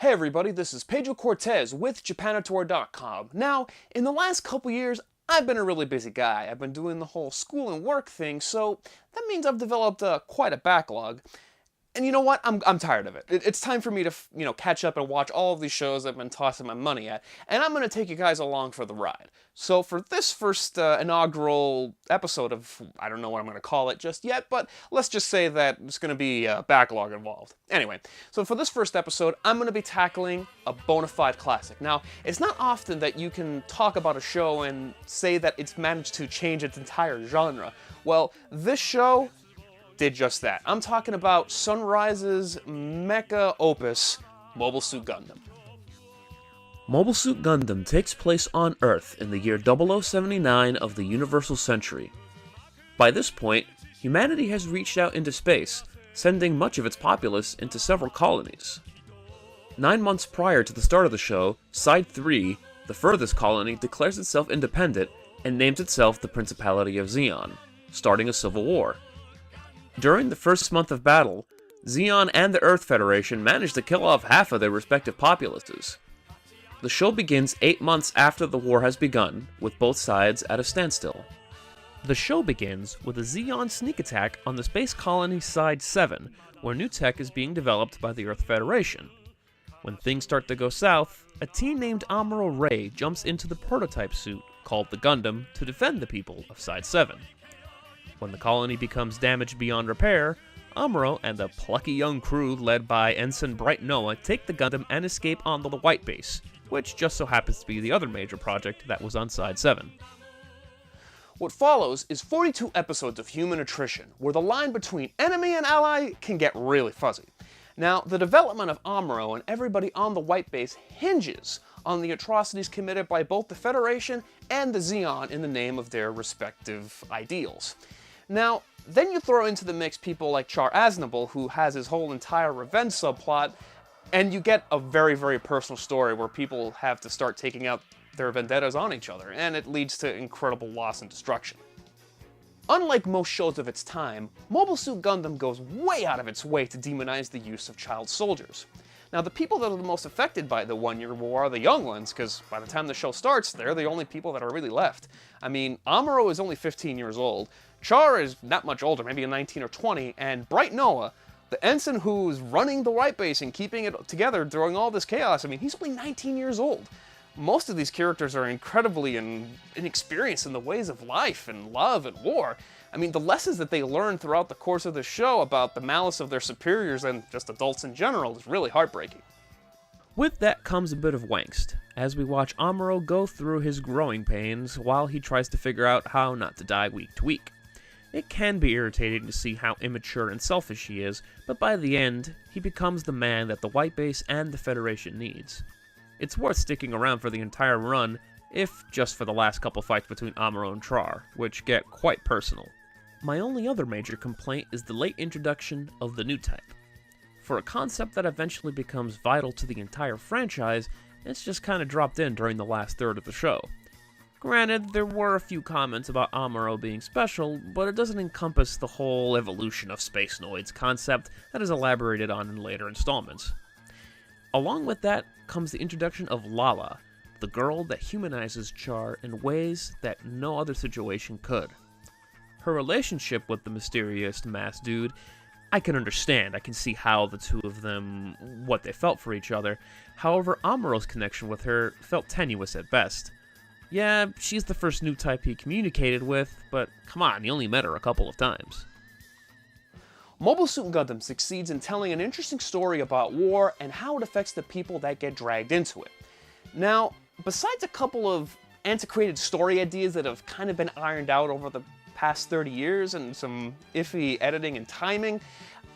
Hey everybody, this is Pedro with Japanatour.com. Now, in the last couple years, I've been a really busy guy. I've been doing the whole school and work thing, so that means I've developed quite a backlog. And you know what? I'm tired of it. It's time for me to, catch up and watch all of these shows I've been tossing my money at, and I'm going to take you guys along for the ride. So for this first inaugural episode of, I don't know what I'm going to call it just yet, but let's just say that there's going to be a backlog involved. Anyway, so for this first episode, I'm going to be tackling a bona fide classic. Now, it's not often that you can talk about a show and say that it's managed to change its entire genre. Well, this show did just that. I'm talking about Sunrise's mecha opus, Mobile Suit Gundam. Mobile Suit Gundam takes place on Earth in the year 0079 of the Universal Century. By this point, humanity has reached out into space, sending much of its populace into several colonies. 9 months prior to the start of the show, Side 3, the furthest colony, declares itself independent and names itself the Principality of Zeon, starting a civil war. During the first month of battle, Zeon and the Earth Federation managed to kill off half of their respective populaces. The show begins 8 months after the war has begun, with both sides at a standstill. The show begins with a Zeon sneak attack on the space colony Side 7, where new tech is being developed by the Earth Federation. When things start to go south, a teen named Amuro Ray jumps into the prototype suit, called the Gundam, to defend the people of Side 7. When the colony becomes damaged beyond repair, Amuro and a plucky young crew led by Ensign Bright Noah take the Gundam and escape onto the White Base, which just so happens to be the other major project that was on Side 7. What follows is 42 episodes of human attrition, where the line between enemy and ally can get really fuzzy. Now, the development of Amuro and everybody on the White Base hinges on the atrocities committed by both the Federation and the Zeon in the name of their respective ideals. Now, then you throw into the mix people like Char Aznable, who has his whole entire revenge subplot, and you get a very, very personal story where people have to start taking out their vendettas on each other, and it leads to incredible loss and destruction. Unlike most shows of its time, Mobile Suit Gundam goes way out of its way to demonize the use of child soldiers. Now, the people that are the most affected by the one-year war are the young ones, because by the time the show starts, they're the only people that are really left. I mean, Amuro is only 15 years old, Char is not much older, maybe 19 or 20, and Bright Noah, the ensign who's running the White Base and keeping it together during all this chaos, I mean, he's only 19 years old. Most of these characters are incredibly inexperienced in the ways of life and love and war. I mean, the lessons that they learn throughout the course of the show about the malice of their superiors and just adults in general is really heartbreaking. With that comes a bit of angst, as we watch Amuro go through his growing pains while he tries to figure out how not to die week to week. It can be irritating to see how immature and selfish he is, but by the end, he becomes the man that the White Base and the Federation needs. It's worth sticking around for the entire run, if just for the last couple fights between Amuro and Char, which get quite personal. My only other major complaint is the late introduction of the new type. For a concept that eventually becomes vital to the entire franchise, it's just kinda dropped in during the last third of the show. Granted, there were a few comments about Amuro being special, but it doesn't encompass the whole evolution of Space Noids concept that is elaborated on in later installments. Along with that comes the introduction of Lala, the girl that humanizes Char in ways that no other situation could. Her relationship with the mysterious masked dude, I can understand. I can see how the two of them, what they felt for each other. However, Amuro's connection with her felt tenuous at best. Yeah, she's the first new type he communicated with, but come on, he only met her a couple of times. Mobile Suit Gundam succeeds in telling an interesting story about war and how it affects the people that get dragged into it. Now, besides a couple of antiquated story ideas that have kind of been ironed out over the past 30 years and some iffy editing and timing,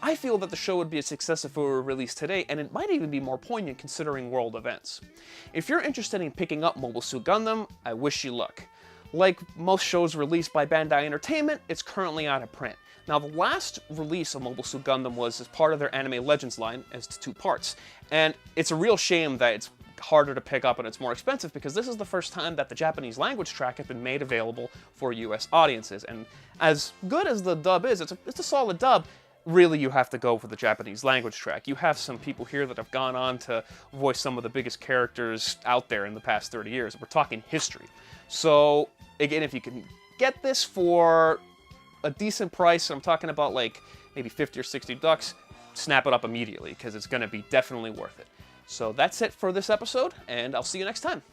I feel that the show would be a success if it were released today, and it might even be more poignant considering world events. If you're interested in picking up Mobile Suit Gundam, I wish you luck. Like most shows released by Bandai Entertainment, it's currently out of print. Now, the last release of Mobile Suit Gundam was as part of their Anime Legends line as 2 parts, and it's a real shame that it's harder to pick up and it's more expensive because this is the first time that the Japanese language track has been made available for US audiences. And as good as the dub is, it's a solid dub, really you have to go for the Japanese language track. You have some people here that have gone on to voice some of the biggest characters out there in the past 30 years. We're talking history. So, again, if you can get this for a decent price, I'm talking about like maybe 50 or 60 bucks, snap it up immediately because it's going to be definitely worth it. So that's it for this episode, and I'll see you next time.